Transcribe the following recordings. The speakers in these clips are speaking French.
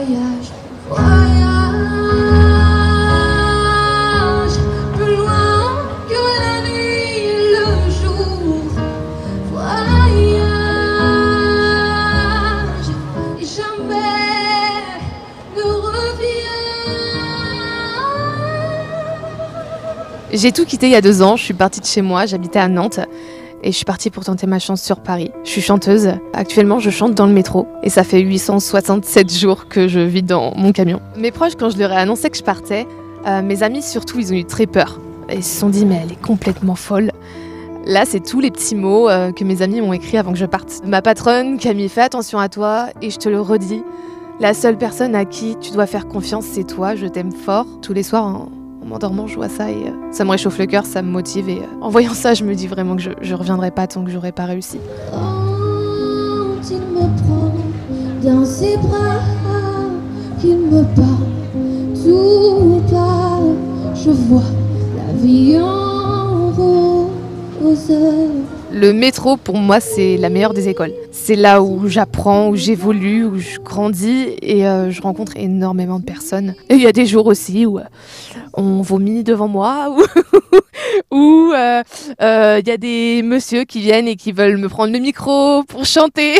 voyage, voyage, plus loin que la nuit et le jour. Voyage, et jamais ne reviens. J'ai tout quitté il y a 2 ans, je suis partie de chez moi, j'habitais à Nantes. Et je suis partie pour tenter ma chance sur Paris. Je suis chanteuse. Actuellement, je chante dans le métro. Et ça fait 867 jours que je vis dans mon camion. Mes proches, quand je leur ai annoncé que je partais, mes amis surtout, ils ont eu très peur. Ils se sont dit, mais elle est complètement folle. Là, c'est tous les petits mots que mes amis m'ont écrits avant que je parte. Ma patronne, Camille, fais attention à toi. Et je te le redis, la seule personne à qui tu dois faire confiance, c'est toi. Je t'aime fort. Tous les soirs, en m'endormant, je vois ça et ça me réchauffe le cœur, ça me motive. Et en voyant ça, je me dis vraiment que je reviendrai pas tant que j'aurai pas réussi. Quand il me prend dans ses bras, qu'il me parle tout bas, je vois la vie en rose. Le métro, pour moi, c'est la meilleure des écoles. C'est là où j'apprends, où j'évolue, où je grandis et je rencontre énormément de personnes. Et il y a des jours aussi où on vomit devant moi, où il y a des messieurs qui viennent et qui veulent me prendre le micro pour chanter.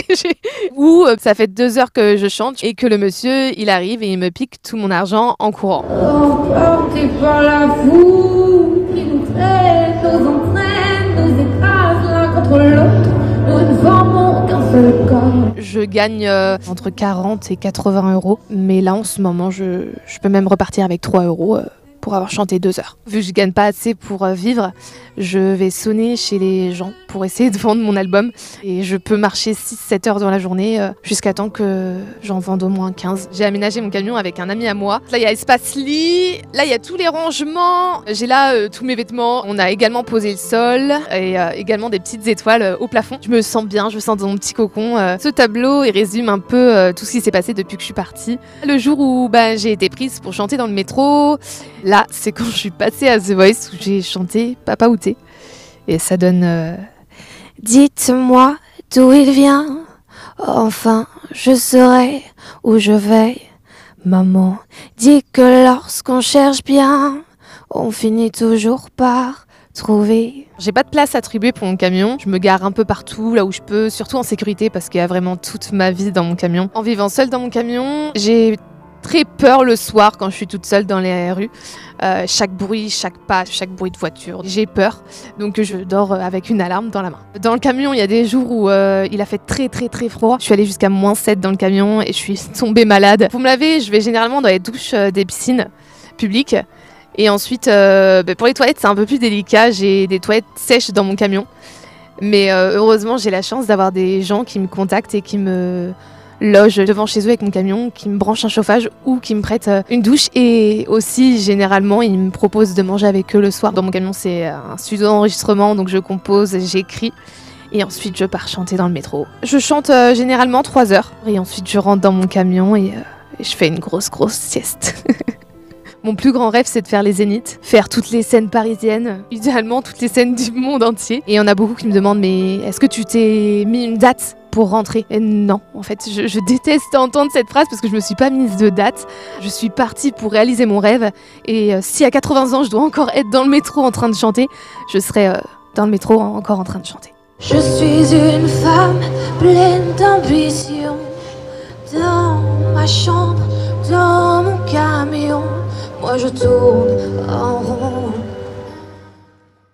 Ou ça fait 2 heures que je chante et que le monsieur, il arrive et il me pique tout mon argent en courant. Emportés par la foule qui nous traite, nous entraîne, nous écrase l'un contre l'autre, nous ne formons qu'un seul corps. Je gagne entre 40 et 80 euros, mais là en ce moment je peux même repartir avec 3 euros pour avoir chanté 2 heures. Vu que je gagne pas assez pour vivre, je vais sonner chez les gens pour essayer de vendre mon album et je peux marcher 6-7 heures dans la journée jusqu'à temps que j'en vende au moins 15. J'ai aménagé mon camion avec un ami à moi. Là il y a espace lit, là il y a tous les rangements, j'ai là tous mes vêtements. On a également posé le sol et également des petites étoiles au plafond. Je me sens bien, je me sens dans mon petit cocon. Ce tableau il résume un peu tout ce qui s'est passé depuis que je suis partie. Le jour où j'ai été prise pour chanter dans le métro, là c'est quand je suis passée à The Voice où j'ai chanté Papa ou Thé. Et ça donne dites-moi d'où il vient, enfin je saurai où je vais. Maman dit que lorsqu'on cherche bien, on finit toujours par trouver. J'ai pas de place attribuée pour mon camion, je me gare un peu partout, là où je peux, surtout en sécurité parce qu'il y a vraiment toute ma vie dans mon camion. En vivant seule dans mon camion, j'ai très peur le soir quand je suis toute seule dans les rues. Chaque bruit, chaque pas, chaque bruit de voiture, j'ai peur. Donc je dors avec une alarme dans la main. Dans le camion, il y a des jours où il a fait très froid. Je suis allée jusqu'à -7 dans le camion et je suis tombée malade. Pour me laver, je vais généralement dans les douches des piscines publiques. Et ensuite, pour les toilettes, c'est un peu plus délicat. J'ai des toilettes sèches dans mon camion. Mais heureusement, j'ai la chance d'avoir des gens qui me contactent et qui me loge devant chez eux avec mon camion, qui me branche un chauffage ou qui me prête une douche. Et aussi, généralement, ils me proposent de manger avec eux le soir. Dans mon camion, c'est un studio d'enregistrement, donc je compose, j'écris. Et ensuite, je pars chanter dans le métro. Je chante généralement 3 heures. Et ensuite, je rentre dans mon camion et je fais une grosse sieste. Mon plus grand rêve, c'est de faire les zéniths, faire toutes les scènes parisiennes, idéalement toutes les scènes du monde entier. Et il y en a beaucoup qui me demandent, mais est-ce que tu t'es mis une date pour rentrer? Et non, en fait, je déteste entendre cette phrase parce que je me suis pas mise de date. Je suis partie pour réaliser mon rêve. Et si à 80 ans, je dois encore être dans le métro en train de chanter, je serai dans le métro encore en train de chanter. Je suis une femme pleine d'ambition, dans ma chambre, dans mon camion. Moi je tourne en